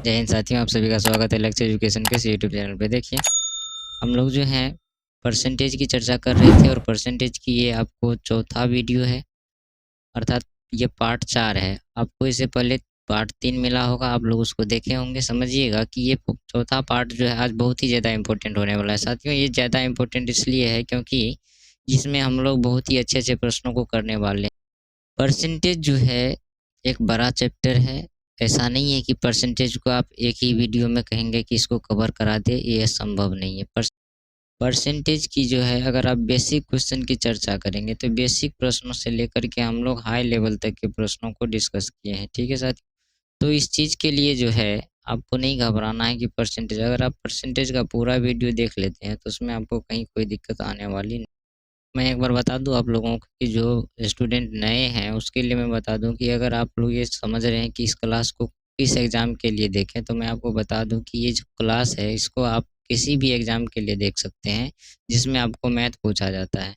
जय हिंद साथियों, आप सभी का स्वागत है लेक्चर एजुकेशन के इस यूट्यूब चैनल पे। देखिए, हम लोग जो हैं परसेंटेज की चर्चा कर रहे थे और परसेंटेज की ये आपको चौथा वीडियो है, अर्थात ये पार्ट 4 है। आपको इससे पहले पार्ट 3 मिला होगा, आप लोग उसको देखे होंगे। समझिएगा कि ये चौथा पार्ट जो है आज बहुत ही ज़्यादा इम्पोर्टेंट होने वाला है। साथियों, ये ज़्यादा इम्पोर्टेंट इसलिए है क्योंकि इसमें हम लोग बहुत ही अच्छे-अच्छे प्रश्नों को करने वाले हैं। परसेंटेज जो है एक बड़ा चैप्टर है। ऐसा नहीं है कि परसेंटेज को आप एक ही वीडियो में कहेंगे कि इसको कवर करा दे, ये संभव नहीं है। परसेंटेज की जो है अगर आप बेसिक क्वेश्चन की चर्चा करेंगे तो बेसिक प्रश्नों से लेकर के हम लोग हाई लेवल तक के प्रश्नों को डिस्कस किए हैं। ठीक है साथियों, तो इस चीज़ के लिए जो है आपको नहीं घबराना है कि परसेंटेज, अगर आप परसेंटेज का पूरा वीडियो देख लेते हैं तो उसमें आपको कहीं कोई दिक्कत आने वाली नहीं। मैं एक बार बता दूं आप लोगों को कि जो स्टूडेंट नए हैं उसके लिए मैं बता दूं कि अगर आप लोग ये समझ रहे हैं कि इस क्लास को किस एग्ज़ाम के लिए देखें, तो मैं आपको बता दूं कि ये जो क्लास है इसको आप किसी भी एग्ज़ाम के लिए देख सकते हैं जिसमें आपको मैथ पूछा जाता है।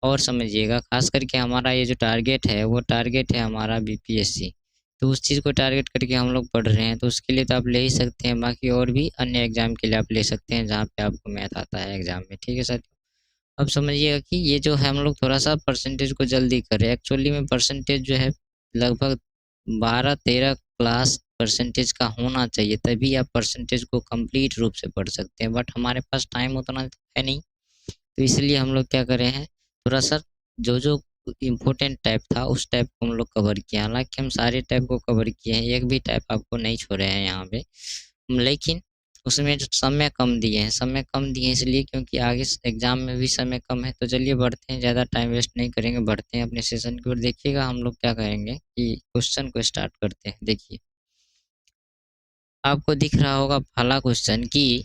और समझिएगा, खास करके हमारा ये जो टारगेट है वो टारगेट है हमारा बीपीएससी। तो उस चीज़ को टारगेट करके हम लोग पढ़ रहे हैं, तो उसके लिए तो आप ले ही सकते हैं। बाकी और भी अन्य एग्ज़ाम के लिए आप ले सकते हैं जहाँ पे आपको मैथ आता है एग्ज़ाम में। ठीक है सर। अब समझिएगा कि ये जो है हम लोग थोड़ा-सा परसेंटेज को जल्दी करें। एक्चुअली में परसेंटेज जो है लगभग 12-13 क्लास परसेंटेज का होना चाहिए, तभी आप परसेंटेज को कंप्लीट रूप से पढ़ सकते हैं। बट हमारे पास टाइम उतना है नहीं, तो इसलिए हम लोग क्या कर रहे हैं, थोड़ा-सा जो-जो इम्पोर्टेंट टाइप था उस टाइप को हम लोग कवर किए। हालाँकि हम सारे टाइप को कवर किए हैं, एक भी टाइप आपको नहीं छोड़े हैं यहाँ पे। लेकिन उसमें जो समय कम दिए हैं, समय कम दिए हैं इसलिए क्योंकि आगे एग्ज़ाम में भी समय कम है। तो चलिए बढ़ते हैं, ज़्यादा टाइम वेस्ट नहीं करेंगे, बढ़ते हैं अपने सेशन की ओर। देखिएगा हम लोग क्या करेंगे कि क्वेश्चन को स्टार्ट करते हैं। देखिए, आपको दिख रहा होगा पहला क्वेश्चन कि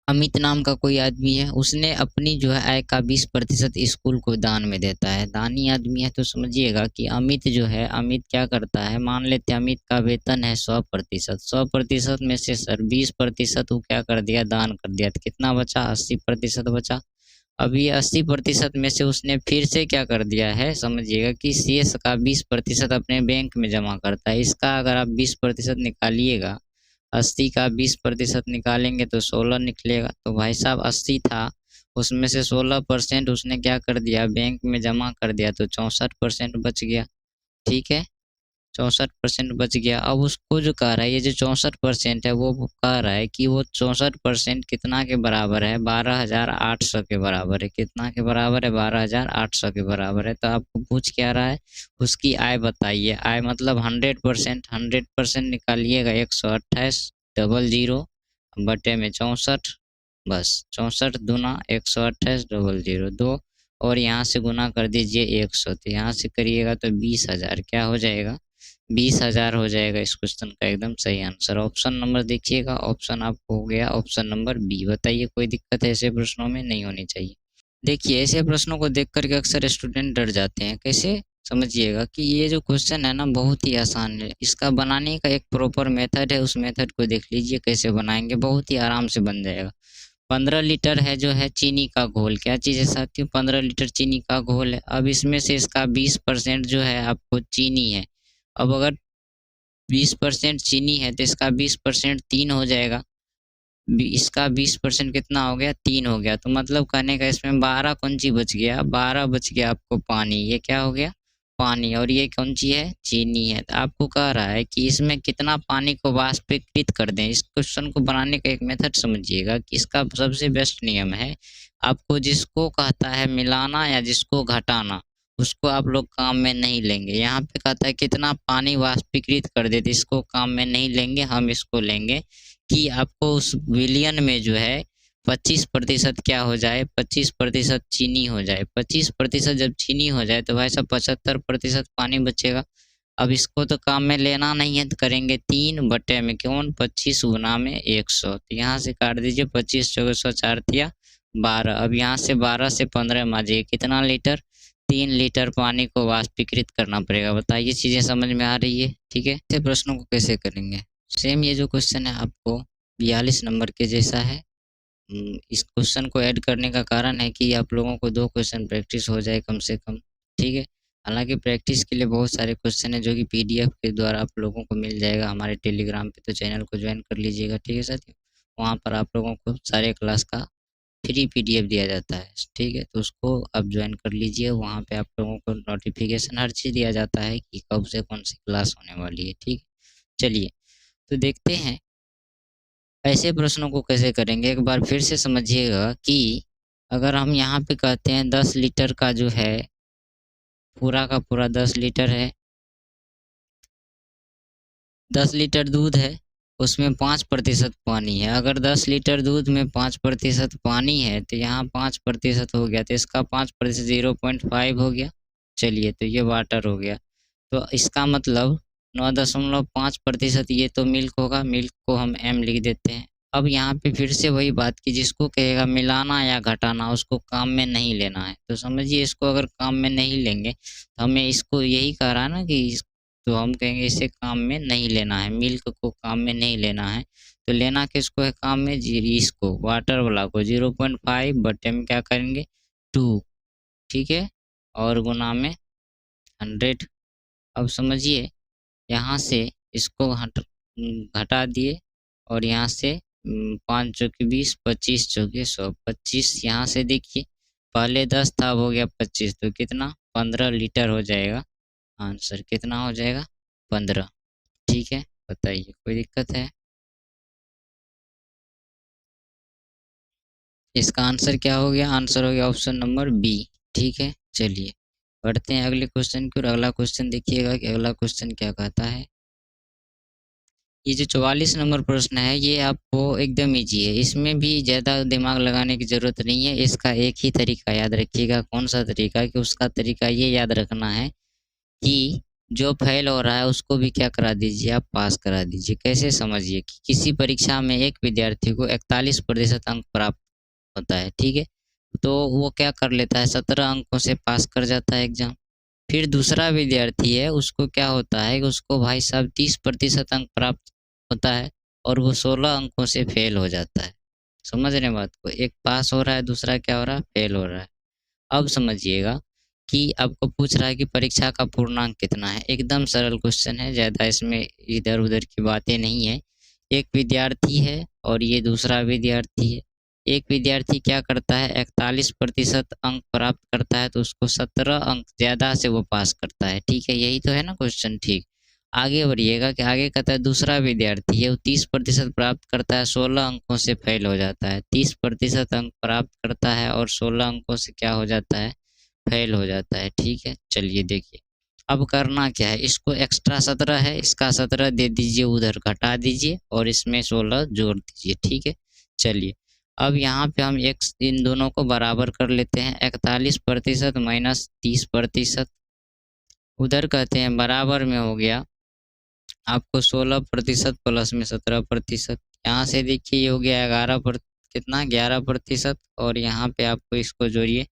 अमित नाम का कोई आदमी है, उसने अपनी जो है आय का 20% स्कूल को दान में देता है। दानी आदमी है तो समझिएगा कि अमित जो है, अमित क्या करता है, मान लेते हैं अमित का वेतन है 100%, 100% में से सर 20% वो क्या कर दिया, दान कर दिया, तो कितना बचा, 80% बचा। अब ये 80% में से उसने फिर से क्या कर दिया है, समझिएगा कि शेष का 20% अपने बैंक में जमा करता है। इसका अगर आप 20% निकालिएगा, 80 का 20% निकालेंगे तो 16 निकलेगा। तो भाई साहब 80 था, उसमें से 16% उसने क्या कर दिया, बैंक में जमा कर दिया, तो 64% बच गया। ठीक है, 64% बच गया। अब उसको जो कह रहा है, ये जो 64% है वो कह रहा है कि वो 64% कितना के बराबर है, 12,800 के बराबर है। कितना के बराबर है, 12,800 के बराबर है। तो आपको पूछ क्या रहा है, उसकी आय बताइए। आय मतलब 100%, 100% निकालिएगा 128 डबल जीरो बटे में 64, बस 64 दूना 128 डबल जीरो 2, और यहाँ से गुना कर दीजिए 100, तो यहाँ से करिएगा तो 20,000 क्या हो जाएगा, 20,000 हो जाएगा इस क्वेश्चन का एकदम सही आंसर। ऑप्शन नंबर देखिएगा, ऑप्शन आपको हो गया ऑप्शन नंबर बी। बताइए कोई दिक्कत है ऐसे प्रश्नों में, नहीं होनी चाहिए। देखिए, ऐसे प्रश्नों को देख करके अक्सर स्टूडेंट डर जाते हैं। कैसे, समझिएगा कि ये जो क्वेश्चन है ना बहुत ही आसान है। इसका बनाने का एक प्रॉपर मेथड है, उस मेथड को देख लीजिए कैसे बनाएंगे, बहुत ही आराम से बन जाएगा। 15 लीटर है जो है चीनी का घोल, क्या चीज़ है साथियों, 15 लीटर चीनी का घोल है। अब इसमें से इसका 20% जो है आपको चीनी है। अब अगर 20% चीनी है तो इसका 20% 3 हो जाएगा। इसका 20% कितना हो गया, 3 हो गया। तो मतलब कहने का इसमें 12 कौन ची बच गया, 12 बच गया आपको पानी। ये क्या हो गया, पानी, और ये कौन ची है, चीनी है। तो आपको कह रहा है कि इसमें कितना पानी को वाष्पीकृत कर दें। इस क्वेश्चन को बनाने का एक मेथड समझिएगा कि इसका सबसे बेस्ट नियम है, आपको जिसको कहता है मिलाना या जिसको घटाना, उसको आप लोग काम में नहीं लेंगे। यहाँ पे कहता है कितना पानी वाष्पीकृत कर देते, इसको काम में नहीं लेंगे, हम इसको लेंगे कि आपको उस विलियन में जो है 25% क्या हो जाए, 25% चीनी हो जाए। 25% जब चीनी हो जाए तो भाई साहब 75% पानी बचेगा। अब इसको तो काम में लेना नहीं है, तो करेंगे 3 बटे में कौन, 25 गुना में 100। तो यहाँ से काट दीजिए, 25 चौके 100 4 दिया 12। अब यहाँ से 12 से 15 माजिए, कितना लीटर, 3 लीटर पानी को वाष्पीकृत करना पड़ेगा। बताइए चीज़ें समझ में आ रही है। ठीक है, ऐसे प्रश्नों को कैसे करेंगे, सेम ये जो क्वेश्चन है आपको 42 नंबर के जैसा है। इस क्वेश्चन को ऐड करने का कारण है कि आप लोगों को 2 क्वेश्चन प्रैक्टिस हो जाए कम से कम। ठीक है, हालांकि प्रैक्टिस के लिए बहुत सारे क्वेश्चन है जो कि पीडीएफ के द्वारा आप लोगों को मिल जाएगा हमारे टेलीग्राम पे, तो चैनल को ज्वाइन कर लीजिएगा, ठीक है साथियों। वहाँ पर आप लोगों को सारे क्लास का फ्री पीडीएफ दिया जाता है, ठीक है, तो उसको आप ज्वाइन कर लीजिए। वहाँ पे आप लोगों को नोटिफिकेशन हर चीज़ दिया जाता है कि कब से कौन सी क्लास होने वाली है, ठीक। चलिए, तो देखते हैं ऐसे प्रश्नों को कैसे करेंगे। एक बार फिर से समझिएगा कि अगर हम यहाँ पे कहते हैं 10 लीटर का जो है पूरा का पूरा 10 लीटर है, 10 लीटर दूध है, उसमें 5% पानी है। अगर 10 लीटर दूध में 5% पानी है तो यहाँ 5% हो गया, तो इसका 5% 0.5 हो गया। चलिए, तो ये वाटर हो गया, तो इसका मतलब 9.5% ये तो मिल्क होगा, मिल्क को हम m लिख देते हैं। अब यहाँ पे फिर से वही बात कि जिसको कहेगा मिलाना या घटाना उसको काम में नहीं लेना है, तो समझिए इसको अगर काम में नहीं लेंगे तो हमें इसको यही कह रहा है ना कि तो हम कहेंगे इसे काम में नहीं लेना है, मिल्क को काम में नहीं लेना है। तो लेना किसको है काम में, इसको वाटर वाला को 0.5 बटे में क्या करेंगे 2, ठीक है, और गुना में 100। अब समझिए यहाँ से इसको घटा दिए और यहाँ से 5 चौके 20, 25 चौके 100, 25 यहाँ से देखिए पहले 10 था, अब हो गया 25, तो कितना 15 लीटर हो जाएगा। आंसर कितना हो जाएगा 15, ठीक है। बताइए कोई दिक्कत है? इसका आंसर क्या हो गया, आंसर हो गया ऑप्शन नंबर बी, ठीक है। चलिए बढ़ते हैं अगले क्वेश्चन की, और अगला क्वेश्चन देखिएगा कि अगला क्वेश्चन क्या कहता है। ये जो 44 नंबर प्रश्न है ये आपको एकदम ईजी है, इसमें भी ज़्यादा दिमाग लगाने की ज़रूरत नहीं है। इसका एक ही तरीका याद रखिएगा, कौन सा तरीका, कि उसका तरीका ये याद रखना है कि जो फेल हो रहा है उसको भी क्या करा दीजिए, आप पास करा दीजिए। कैसे, समझिए कि किसी परीक्षा में एक विद्यार्थी को 41% अंक प्राप्त होता है, ठीक है, तो वो क्या कर लेता है 17 अंकों से पास कर जाता है एग्जाम। फिर दूसरा विद्यार्थी है उसको क्या होता है कि उसको भाई साहब 30% अंक प्राप्त होता है और वो 16 अंकों से फेल हो जाता है। समझ रहे हैं बात को, एक पास हो रहा है दूसरा क्या हो रहा है फेल हो रहा है। अब समझिएगा कि आपको पूछ रहा है कि परीक्षा का पूर्णांक कितना है। एकदम सरल क्वेश्चन है, ज़्यादा इसमें इधर उधर की बातें नहीं है। एक विद्यार्थी है और ये दूसरा विद्यार्थी है। एक विद्यार्थी क्या करता है 41% अंक प्राप्त करता है तो उसको 17 अंक ज़्यादा से वो पास करता है, ठीक है, यही तो है ना क्वेश्चन, ठीक। आगे बढ़िएगा कि आगे कहता है दूसरा विद्यार्थी है वो 30% प्राप्त करता है, 16 अंकों से फेल हो जाता है। 30% अंक प्राप्त करता है और 16 अंकों से क्या हो जाता है फेल हो जाता है, ठीक है। चलिए देखिए अब करना क्या है, इसको एक्स्ट्रा 17 है, इसका 17 दे दीजिए, उधर घटा दीजिए और इसमें 16 जोड़ दीजिए, ठीक है। चलिए अब यहाँ पे हम एक इन दोनों को बराबर कर लेते हैं, 41% माइनस 30%, उधर कहते हैं बराबर में हो गया आपको 16% प्लस में 17%। यहाँ से देखिए ये हो गया 11%, और यहाँ पे आपको इसको जोड़िए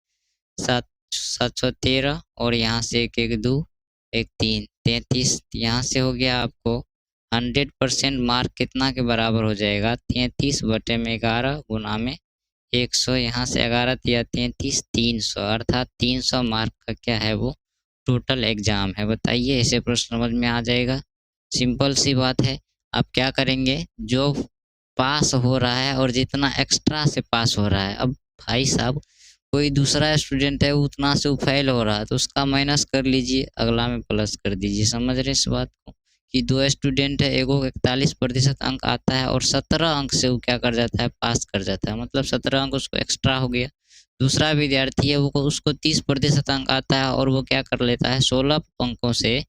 713, और यहाँ से एक एक दो एक तीन 33, यहाँ से हो गया आपको 100% मार्क कितना के बराबर हो जाएगा 33 बटे में 11 गुना में 100, यहाँ से 11 या 33 300, अर्थात 300 मार्क का क्या है वो टोटल एग्जाम है। बताइए ऐसे प्रश्न समझ में आ जाएगा, सिंपल सी बात है। आप क्या करेंगे, जो पास हो रहा है और जितना एक्स्ट्रा से पास हो रहा है, अब भाई साहब कोई दूसरा स्टूडेंट है उतना से वो फेल हो रहा है तो उसका माइनस कर लीजिए, अगला में प्लस कर दीजिए। समझ रहे इस बात को कि दो स्टूडेंट है, एगो 41% अंक आता है और 17 अंक से वो क्या कर जाता है पास कर जाता है, मतलब 17 अंक उसको एक्स्ट्रा हो गया। दूसरा विद्यार्थी है वो उसको 30% अंक आता है और वो क्या कर लेता है 16 अंकों से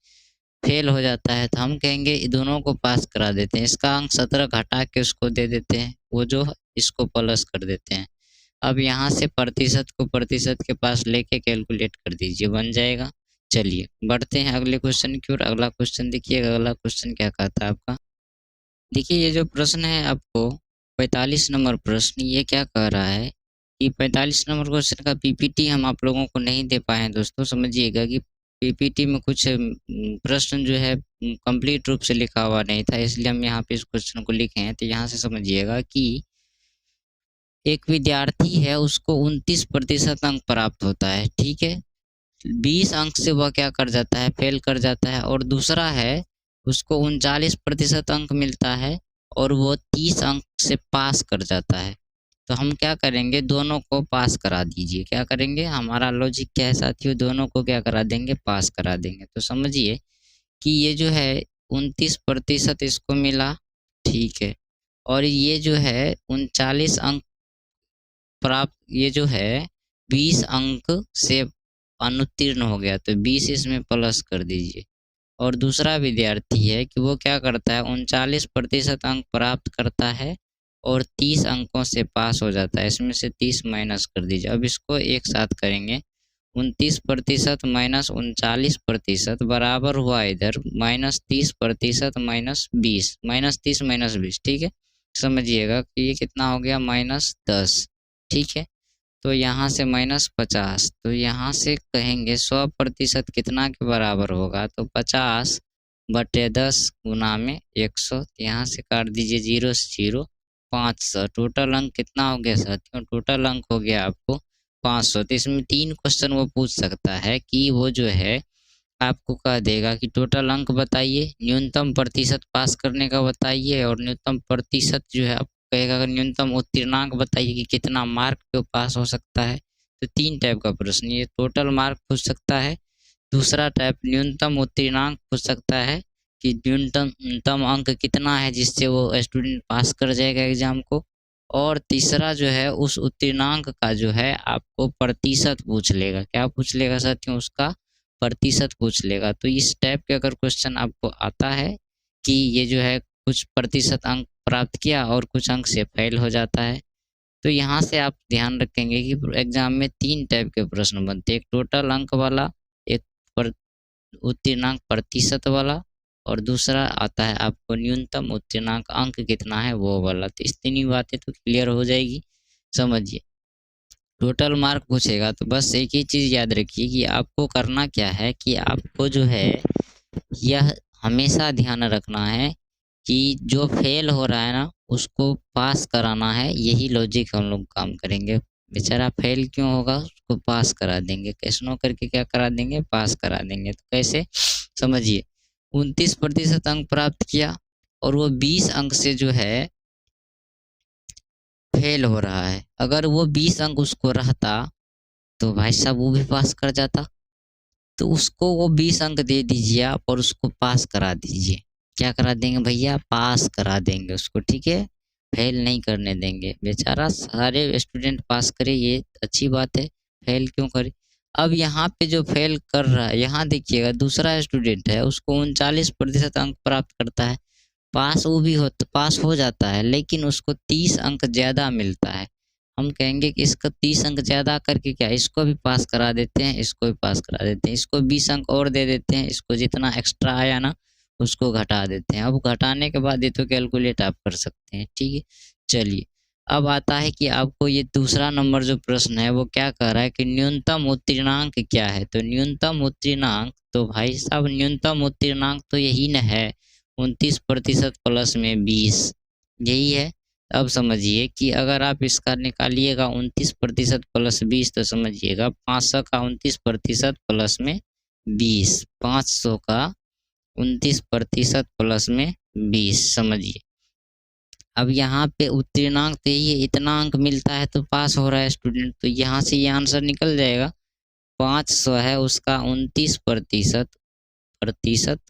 फेल हो जाता है, तो हम कहेंगे दोनों को पास करा देते हैं। इसका अंक 17 घटा के उसको दे देते हैं, वो जो इसको प्लस कर देते हैं। अब यहाँ से प्रतिशत को प्रतिशत के पास लेके कैलकुलेट कर दीजिए, बन जाएगा। चलिए बढ़ते हैं अगले क्वेश्चन की ओर। अगला क्वेश्चन देखिएगा, अगला क्वेश्चन क्या कहता है आपका। देखिए ये जो प्रश्न है आपको 45 नंबर प्रश्न, ये क्या कह रहा है कि 45 नंबर क्वेश्चन का पीपीटी हम आप लोगों को नहीं दे पाए हैं दोस्तों। समझिएगा कि पीपीटी में कुछ प्रश्न जो है कंप्लीट रूप से लिखा हुआ नहीं था, इसलिए हम यहाँ पे इस क्वेश्चन को लिखे हैं। तो यहाँ से समझिएगा कि एक विद्यार्थी है उसको 29% अंक प्राप्त होता है, ठीक है, 20 अंक से वह क्या कर जाता है, फेल कर जाता है। और दूसरा है, उसको 39% अंक मिलता है और वो 30 अंक से पास कर जाता है। तो हम क्या करेंगे, दोनों को पास करा दीजिए। क्या करेंगे, हमारा लॉजिक क्या है साथियों, दोनों को क्या करा देंगे, पास करा देंगे। तो समझिए कि ये जो है 29% इसको मिला, ठीक है, और ये जो है 39 अंक प्राप्त, ये जो है 20 अंक से अनुत्तीर्ण हो गया, तो 20 इसमें प्लस कर दीजिए। और दूसरा विद्यार्थी है कि वो क्या करता है, 39% अंक प्राप्त करता है और 30 अंकों से पास हो जाता है, इसमें से 30 माइनस कर दीजिए। अब इसको एक साथ करेंगे, 29% माइनस 39% बराबर हुआ इधर -30% -20, ठीक है। समझिएगा कि ये कितना हो गया, -10, ठीक है। तो यहाँ से -50, तो यहाँ से कहेंगे 100% कितना के बराबर होगा, तो 50/10 गुना में 100, यहाँ से काट दीजिए 0 से 0, 500। टोटल अंक कितना हो गया साथियों, टोटल अंक हो गया आपको 500। तो इसमें 3 क्वेश्चन वो पूछ सकता है कि वो जो है आपको कह देगा कि टोटल अंक बताइए, न्यूनतम प्रतिशत पास करने का बताइए, और न्यूनतम प्रतिशत जो है आपको कहेगा अगर न्यूनतम उत्तीर्णांक बताइए कि कितना मार्क पे पास हो सकता है। तो 3 टाइप का प्रश्न, ये टोटल मार्क पूछ सकता है, दूसरा टाइप न्यूनतम उत्तीर्णांक पूछ सकता है कि न्यूनतम अंक कितना है जिससे वो स्टूडेंट पास कर जाएगा एग्जाम को, और तीसरा जो है उस उत्तीर्णांक का जो है आपको प्रतिशत पूछ लेगा। क्या पूछ लेगा साथियों, उसका प्रतिशत पूछ लेगा। तो इस टाइप के अगर क्वेश्चन आपको आता है कि ये जो है कुछ प्रतिशत अंक प्राप्त किया और कुछ अंक से फेल हो जाता है, तो यहाँ से आप ध्यान रखेंगे कि एग्जाम में 3 टाइप के प्रश्न बनते हैं, एक टोटल अंक वाला, एक उत्तीर्णांक प्रतिशत वाला, और दूसरा आता है आपको न्यूनतम उत्तीर्णांक अंक कितना है वो वाला। तो इस 3 बातें तो क्लियर हो जाएगी। समझिए, टोटल मार्क पूछेगा तो बस एक ही चीज़ याद रखिए कि आपको करना क्या है कि आपको जो है यह हमेशा ध्यान रखना है कि जो फेल हो रहा है ना उसको पास कराना है। यही लॉजिक हम लोग काम करेंगे। बेचारा फेल क्यों होगा, उसको पास करा देंगे, कैसनो करके क्या करा देंगे, पास करा देंगे। तो कैसे, समझिए, 29% अंक प्राप्त किया और वो 20 अंक से जो है फेल हो रहा है। अगर वो 20 अंक उसको रहता तो भाई साहब वो भी पास कर जाता। तो उसको वो 20 अंक दे दीजिए आप और उसको पास करा दीजिए। क्या करा देंगे भैया, पास करा देंगे उसको, ठीक है, फेल नहीं करने देंगे। बेचारा सारे स्टूडेंट पास करे, ये अच्छी बात है, फेल क्यों करे। अब यहाँ पे जो फेल कर रहा है, यहाँ देखिएगा दूसरा स्टूडेंट है, उसको 39% अंक प्राप्त करता है, पास हो जाता है, लेकिन उसको 30 अंक ज़्यादा मिलता है। हम कहेंगे कि इसका 30 अंक ज़्यादा करके क्या, इसको भी पास करा देते हैं, इसको भी पास करा देते हैं, इसको 20 अंक और दे देते हैं, इसको जितना एक्स्ट्रा आया ना उसको घटा देते हैं। अब घटाने के बाद ये तो कैलकुलेट आप कर सकते हैं, ठीक है। चलिए, अब आता है कि आपको ये दूसरा नंबर जो प्रश्न है वो क्या कह रहा है कि न्यूनतम उत्तीर्णांक क्या है। तो न्यूनतम उत्तीर्णांक, तो भाई साहब न्यूनतम उत्तीर्णांक तो यही न है, 29% प्लस में 20, यही है। अब समझिए कि अगर आप इसका निकालिएगा 29% प्लस 20, तो समझिएगा 500 का 29% प्लस में 20, 500 का 29% प्लस में 20, समझिए। अब यहाँ पे उत्तीर्णांक तो ये इतना अंक मिलता है तो पास हो रहा है स्टूडेंट, तो यहाँ से ये आंसर निकल जाएगा। 500 है उसका 29% प्रतिशत,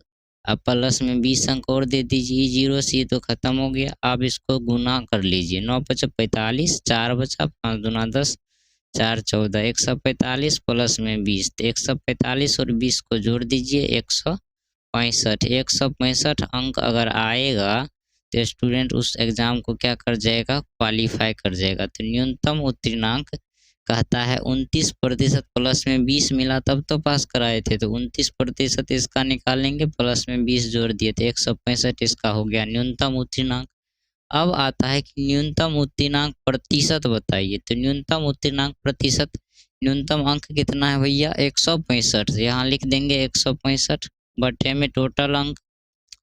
अब प्लस में 20 अंक और दे दीजिए, 0 से तो खत्म हो गया। आप इसको गुना कर लीजिए, 9 × 5 = 45, 4 बचा, 5 दूना 10, 4 14, 145 प्लस में 20, तो 145 और 20 को जोड़ दीजिए, 165। 165 अंक अगर आएगा तो स्टूडेंट उस एग्जाम को क्या कर जाएगा, क्वालिफाई कर जाएगा। तो न्यूनतम उत्तीर्णांक कहता है 29% प्लस में 20 मिला तब तो पास कराए थे, तो 29% इसका निकालेंगे, प्लस में 20 जोड़ दिए, तो 165 इसका हो गया न्यूनतम उत्तीर्णांक। अब आता है कि न्यूनतम उत्तीर्णांक प्रतिशत बताइए। तो न्यूनतम उत्तीर्णांक प्रतिशत, न्यूनतम अंक कितना है भैया, 165, यहाँ लिख देंगे 165 बटे में टोटल अंक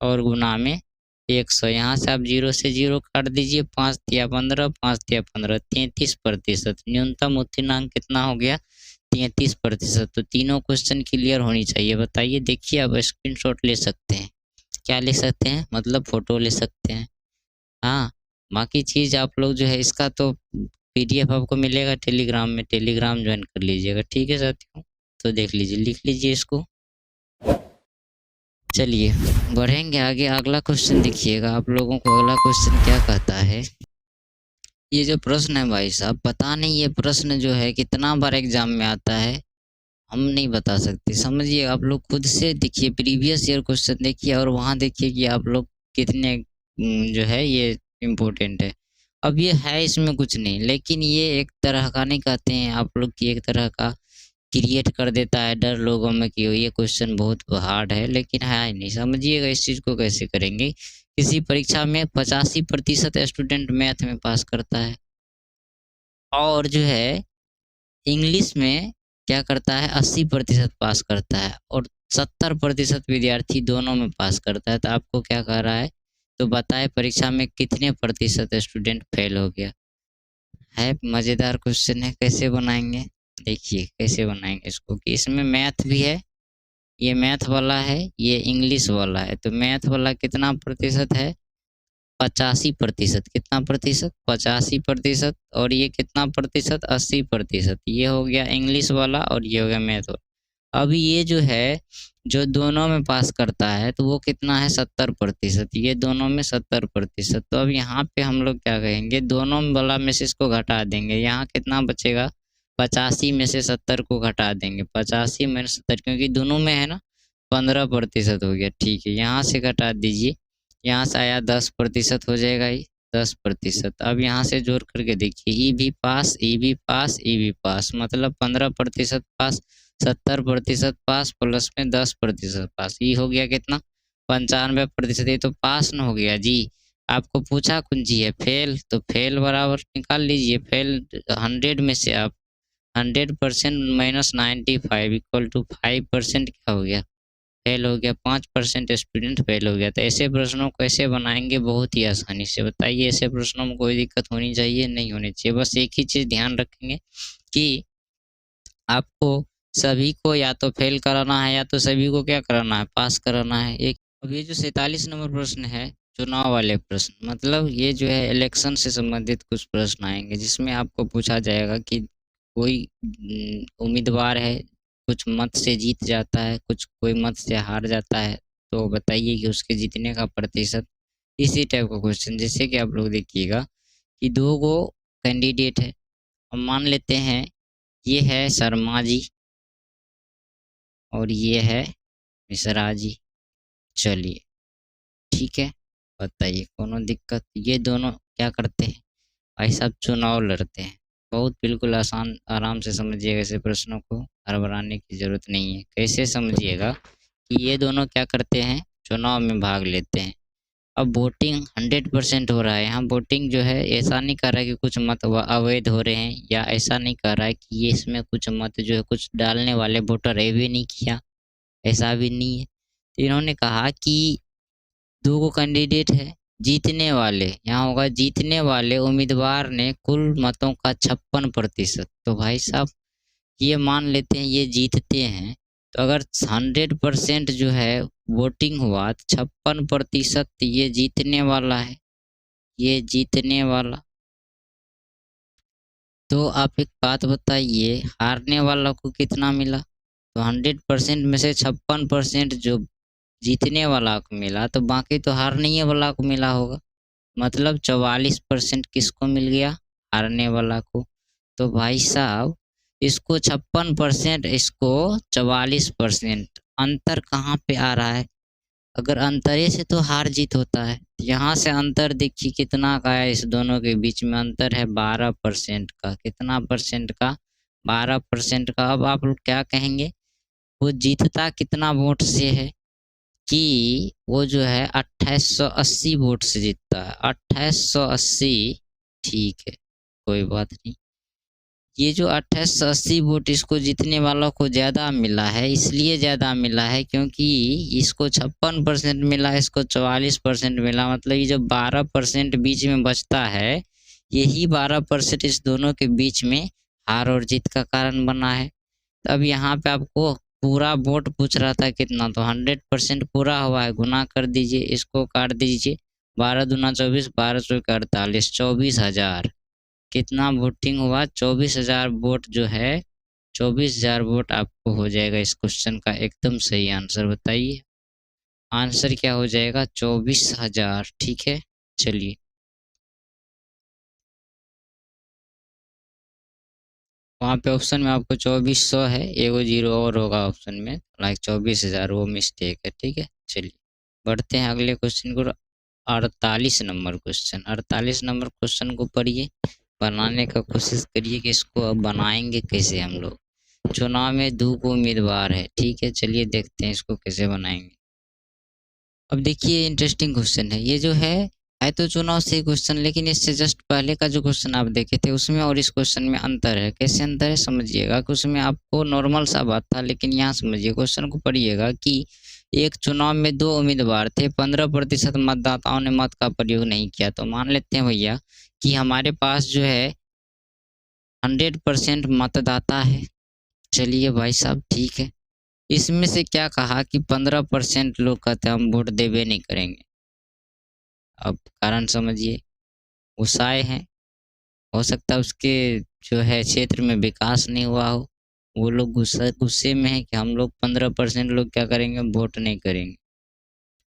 और गुना में 100। यहाँ से आप 0 से 0 काट दीजिए, 5 × 15, 5 × 15, 33%। न्यूनतम उत्तीर्णांक कितना हो गया, आती हैं 30%, तो तीनों क्वेश्चन क्लियर होनी चाहिए। बताइए, देखिए आप स्क्रीनशॉट ले सकते हैं। क्या ले सकते हैं? मतलब फ़ोटो ले सकते हैं। हाँ, बाकी चीज़ आप लोग जो है इसका तो पीडीएफ आपको मिलेगा टेलीग्राम में, टेलीग्राम जॉइन कर लीजिएगा। ठीक है साथियों? तो देख लीजिए, लिख लीजिए इसको। चलिए बढ़ेंगे आगे। अगला क्वेश्चन देखिएगा, आप लोगों को अगला क्वेश्चन क्या कहता है। ये जो प्रश्न है भाई साहब, पता नहीं ये प्रश्न जो है कितना बार एग्जाम में आता है, हम नहीं बता सकते। समझिए, आप लोग खुद से देखिए, प्रीवियस ईयर क्वेश्चन देखिए और वहाँ देखिए कि आप लोग कितने जो है ये इम्पोर्टेंट है। अब ये है इसमें कुछ नहीं, लेकिन ये एक तरह का नहीं कहते हैं आप लोग की, एक तरह का क्रिएट कर देता है डर लोगों में कि ये क्वेश्चन बहुत हार्ड है, लेकिन है नहीं। समझिएगा इस चीज़ को कैसे करेंगे। किसी परीक्षा में 85% स्टूडेंट मैथ में पास करता है, और जो है इंग्लिश में क्या करता है 80% पास करता है, और 70% विद्यार्थी दोनों में पास करता है। तो आपको क्या कह रहा है, तो बताए परीक्षा में कितने प्रतिशत स्टूडेंट फेल हो गया है। मज़ेदार क्वेश्चन है, कैसे बनाएंगे देखिए, कैसे बनाएंगे इसको कि इसमें मैथ भी है, ये मैथ वाला है, ये इंग्लिश वाला है। तो मैथ वाला कितना प्रतिशत है, 85%। कितना प्रतिशत? 85%। और ये कितना प्रतिशत? 80%। ये हो गया इंग्लिश वाला और ये हो गया मैथ वाला। अभी ये जो है, जो दोनों में पास करता है, तो वो कितना है? 70%। ये दोनों में 70%। तो अब यहाँ पे हम लोग क्या कहेंगे, दोनों वाला में से इसको घटा देंगे। यहाँ कितना बचेगा? 85 में से 70 को घटा देंगे। 85 में 70, क्योंकि दोनों में है ना, 15% हो गया। ठीक है, यहाँ से घटा दीजिए, यहाँ से आया 10% हो जाएगा ये 10%। अब यहाँ से जोड़ करके देखिए, ई भी पास, ई भी पास, ई भी पास, मतलब 15% पास, 70% पास, प्लस में 10% पास। ये हो गया कितना? 95%। ये तो पास न हो गया जी। आपको पूछा कुंजी है फेल, तो फेल बराबर निकाल लीजिए। फेल 100 में से आप 100% माइनस 95 इक्वल टू 5% क्या हो गया? फेल हो गया। 5% स्टूडेंट फेल हो गया। तो ऐसे प्रश्नों को कैसे बनाएंगे? बहुत ही आसानी से। बताइए, ऐसे प्रश्नों में कोई दिक्कत होनी चाहिए? नहीं होनी चाहिए। बस एक ही चीज़ ध्यान रखेंगे कि आपको सभी को या तो फेल कराना है, या तो सभी को क्या कराना है? पास कराना है। एक अब ये जो 47 नंबर प्रश्न है, चुनाव वाले प्रश्न, मतलब ये जो है इलेक्शन से संबंधित कुछ प्रश्न आएंगे, जिसमें आपको पूछा जाएगा कि कोई उम्मीदवार है, कुछ मत से जीत जाता है, कुछ कोई मत से हार जाता है, तो बताइए कि उसके जीतने का प्रतिशत। इसी टाइप का क्वेश्चन, जैसे कि आप लोग देखिएगा कि दो गो कैंडिडेट है। हम मान लेते हैं ये है शर्मा जी और ये है मिश्रा जी। चलिए ठीक है, बताइए कोनो दिक्कत? ये दोनों क्या करते हैं भाई साहब? चुनाव लड़ते हैं। बहुत बिल्कुल आसान, आराम से समझिएगा ऐसे प्रश्नों को, हड़बड़ाने की ज़रूरत नहीं है। कैसे समझिएगा कि ये दोनों क्या करते हैं? चुनाव में भाग लेते हैं। अब वोटिंग 100% हो रहा है। यहाँ वोटिंग जो है ऐसा नहीं कर रहा है कि कुछ मत अवैध हो रहे हैं, या ऐसा नहीं कर रहा है कि ये इसमें कुछ मत जो है कुछ डालने वाले वोटर है भी नहीं किया, ऐसा भी नहीं है। तो इन्होंने कहा कि दो गो कैंडिडेट है, जीतने वाले, यहाँ होगा जीतने वाले उम्मीदवार ने कुल मतों का 56%। तो भाई साहब ये मान लेते हैं ये जीतते हैं, तो अगर 100% जो है वोटिंग हुआ, तो 56% ये जीतने वाला है, ये जीतने वाला। तो आप एक बात बताइए, हारने वाला को कितना मिला? तो 100% में से 56% जो जीतने वाला को मिला, तो बाकी तो हारने वाला को मिला होगा। मतलब 44% किसको मिल गया? हारने वाला को। तो भाई साहब इसको 56%, इसको 44%, अंतर कहाँ पे आ रहा है? अगर अंतरे से तो हार जीत होता है। यहाँ से अंतर देखिए कितना का है, इस दोनों के बीच में अंतर है 12% का। कितना परसेंट का? 12% का। अब आप लोग क्या कहेंगे, वो जीतता कितना वोट से है? कि वो जो है 2880 वोट से जीतता है। 2880, ठीक है, कोई बात नहीं। ये जो 2880 वोट इसको जीतने वालों को ज़्यादा मिला है, इसलिए ज़्यादा मिला है क्योंकि इसको 56% मिला, इसको 44% मिला। मतलब ये जो 12% बीच में बचता है, यही 12% इस दोनों के बीच में हार और जीत का कारण बना है। तो अब यहाँ पे आपको पूरा वोट पूछ रहा था कितना, तो 100% पूरा हुआ है, गुना कर दीजिए, इसको काट दीजिए, 12 दूना 24, 12 चौके 48, 24,000। कितना वोटिंग हुआ? 24,000 वोट जो है, 24,000 वोट आपको हो जाएगा इस क्वेश्चन का एकदम सही आंसर। बताइए आंसर क्या हो जाएगा? 24,000। ठीक है, चलिए वहाँ पे ऑप्शन में आपको 2400 है, एगो जीरो और होगा ऑप्शन में, लाइक 24,000 वो मिस्टेक है। ठीक है, चलिए बढ़ते हैं अगले क्वेश्चन को। 48 नंबर क्वेश्चन, 48 नंबर क्वेश्चन को पढ़िए, बनाने का कोशिश करिए कि इसको अब बनाएंगे कैसे हम लोग। चुनाव में दो को उम्मीदवार है, ठीक है, चलिए देखते हैं इसको कैसे बनाएंगे। अब देखिए इंटरेस्टिंग क्वेश्चन है ये जो है तो चुनाव से क्वेश्चन, लेकिन इससे जस्ट पहले का जो क्वेश्चन आप देखे थे उसमें और इस क्वेश्चन में अंतर है। कैसे अंतर है समझिएगा कि उसमें आपको नॉर्मल सा बात था, लेकिन यहाँ समझिए क्वेश्चन को पढ़िएगा कि एक चुनाव में दो उम्मीदवार थे, 15% मतदाताओं ने मत का प्रयोग नहीं किया। तो मान लेते हैं भैया कि हमारे पास जो है 100% मतदाता है। चलिए भाई साहब ठीक है, इसमें से क्या कहा कि 15% लोग कहते हैं हम वोट देवे नहीं करेंगे। अब कारण समझिए, गुस्साए हैं, हो सकता है उसके जो है क्षेत्र में विकास नहीं हुआ हो, वो लोग गुस्से में है कि हम लोग 15% लोग क्या करेंगे, वोट नहीं करेंगे।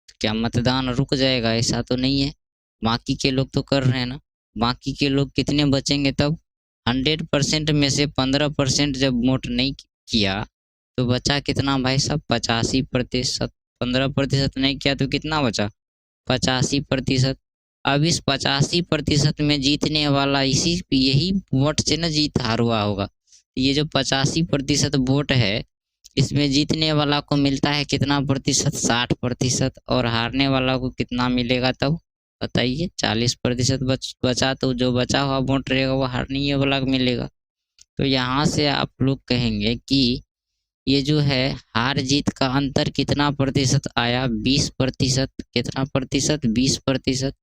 तो क्या मतदान रुक जाएगा? ऐसा तो नहीं है, बाकी के लोग तो कर रहे हैं ना। बाकी के लोग कितने बचेंगे तब? 100% में से 15% जब वोट नहीं किया तो बचा कितना भाई साहब? 85%। 15% नहीं किया तो कितना बचा? 85%। अब इस 85% में जीतने वाला इसी यही वोट से ना जीत हार हुआ होगा। ये जो 85% वोट है इसमें जीतने वाला को मिलता है कितना प्रतिशत? 60%। और हारने वाला को कितना मिलेगा तब? बताइए 40% बचा, तो जो बचा हुआ वोट रहेगा वो हारने वाला को मिलेगा। तो यहाँ से आप लोग कहेंगे कि ये जो है हार जीत का अंतर कितना प्रतिशत आया? 20%। कितना प्रतिशत? 20%।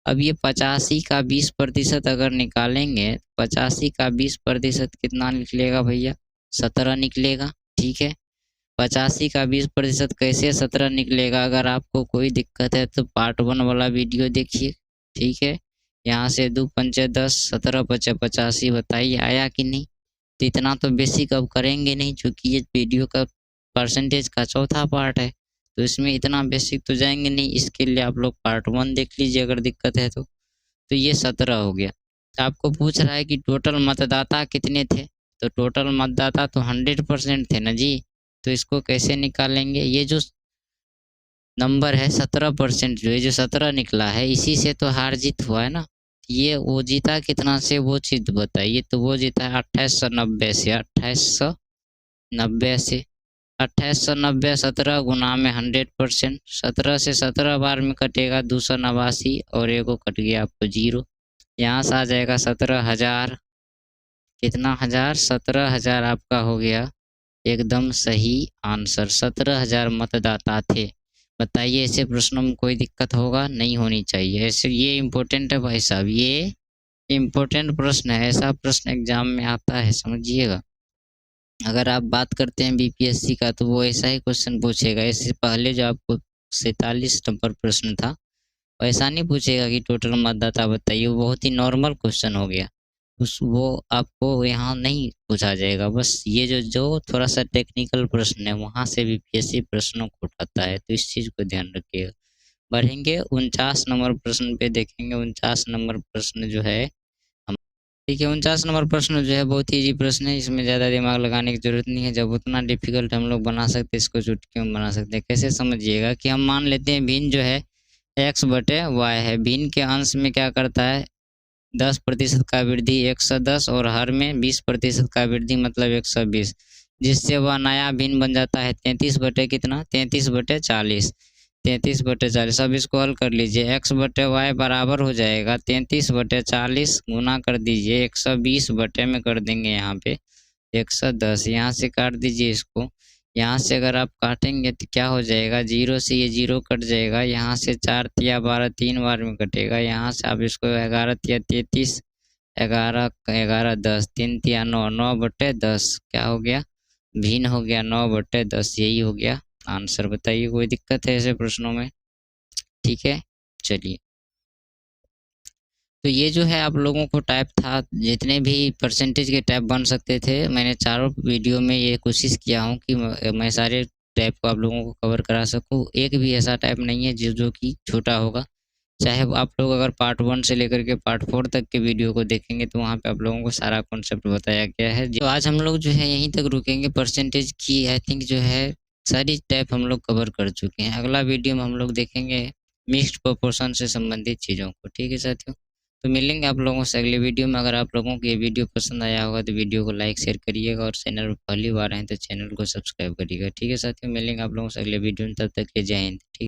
अब ये 85 का 20% अगर निकालेंगे, 85 का 20% कितना निकलेगा भैया? 17 निकलेगा। ठीक है, 85 का 20% कैसे 17 निकलेगा? अगर आपको कोई दिक्कत है तो पार्ट 1 वाला वीडियो देखिए। ठीक है, यहाँ से 2 पंचे 10, 17 पचे 85, बताइए आया कि नहीं? तो इतना तो बेसिक अब करेंगे नहीं, चूँकि ये वीडियो का परसेंटेज का चौथा पार्ट है, तो इसमें इतना बेसिक तो जाएँगे नहीं। इसके लिए आप लोग पार्ट 1 देख लीजिए अगर दिक्कत है तो। तो ये 17 हो गया। आपको पूछ रहा है कि टोटल मतदाता कितने थे? तो टोटल मतदाता तो 100% थे ना जी। तो इसको कैसे निकालेंगे? ये जो नंबर है 17%, जो ये जो 17 निकला है इसी से तो हार जीत हुआ है ना। ये वो जीता कितना से, वो चीज़ बताइए। तो वो जीता है 2890 से, 2890 से। 2890 17 गुना में 100%, 17 से 17 बार में कटेगा 289 और एगो कट गया आपको जीरो। यहाँ से आ जाएगा 17,000। कितना हज़ार? 17,000 आपका हो गया एकदम सही आंसर। 17,000 मतदाता थे। बताइए ऐसे प्रश्नों में कोई दिक्कत होगा? नहीं होनी चाहिए। ऐसे ये इम्पोर्टेंट है भाई साहब, ये इम्पोर्टेंट प्रश्न है, ऐसा प्रश्न एग्जाम में आता है, समझिएगा। अगर आप बात करते हैं बीपीएससी का तो वो ऐसा ही क्वेश्चन पूछेगा। इससे पहले जो आपको 47 नंबर प्रश्न था ऐसा नहीं पूछेगा कि टोटल मतदाता बताइए, वो बहुत ही नॉर्मल क्वेश्चन हो गया। उस वो आपको यहाँ नहीं पूछा जाएगा। बस ये जो जो थोड़ा सा टेक्निकल प्रश्न है वहाँ से बीपीएससी प्रश्नों को उठाता है, तो इस चीज़ को ध्यान रखिएगा। बढ़ेंगे 49 नंबर प्रश्न पे देखेंगे। 49 नंबर प्रश्न जो है हम देखिए, 49 नंबर प्रश्न जो है बहुत ही ईजी प्रश्न है, इसमें ज़्यादा दिमाग लगाने की ज़रूरत नहीं है। जब उतना डिफिकल्ट हम लोग बना सकते हैं इसको चुटकियों में बना सकते हैं। कैसे समझिएगा कि हम मान लेते हैं भिन्न जो है x बटे वाई है। भिन्न के अंश में क्या करता है? 10% का वृद्धि 110 और हर में 20% का वृद्धि मतलब 120, जिससे वह नया भिन्न बन जाता है 33 बटे कितना? 33 बटे 40। 33 बटे 40। अब इसको हल कर लीजिए, x बटे वाई बराबर हो जाएगा 33 बटे 40 गुना कर दीजिए 120 बटे में कर देंगे यहाँ पे 110। यहाँ से काट दीजिए इसको। यहाँ से अगर आप काटेंगे तो क्या हो जाएगा? जीरो से ये जीरो कट जाएगा। यहाँ से 4 तिया 12 3 बार में कटेगा। यहाँ से आप इसको 11 तिया 33, 11 11 10, 3 तिया 9, 9 बटे 10 क्या हो गया? भिन्न हो गया 9/10, यही हो गया आंसर। बताइए कोई दिक्कत है ऐसे प्रश्नों में? ठीक है, चलिए। तो ये जो है आप लोगों को टाइप था, जितने भी परसेंटेज के टाइप बन सकते थे, मैंने चारों वीडियो में ये कोशिश किया हूँ कि मैं सारे टाइप को आप लोगों को कवर करा सकूँ। एक भी ऐसा टाइप नहीं है जो कि छोटा होगा। चाहे वो आप लोग अगर पार्ट 1 से लेकर के पार्ट 4 तक के वीडियो को देखेंगे तो वहाँ पे आप लोगों को सारा कॉन्सेप्ट बताया गया है। तो आज हम लोग जो है यहीं तक रुकेंगे। परसेंटेज की आई थिंक जो है सारी टाइप हम लोग कवर कर चुके हैं। अगला वीडियो में हम लोग देखेंगे मिक्स्ड प्रोपोर्शन से संबंधित चीज़ों को। ठीक है साथियों? तो मिलेंगे आप लोगों से अगले वीडियो में। अगर आप लोगों को ये वीडियो पसंद आया होगा तो वीडियो को लाइक शेयर करिएगा, और चैनल पर पहली बार आए तो चैनल को सब्सक्राइब करिएगा। ठीक है साथियों? मिलेंगे आप लोगों से अगले वीडियो में, तब तक के लिए जय हिंद। ठीक।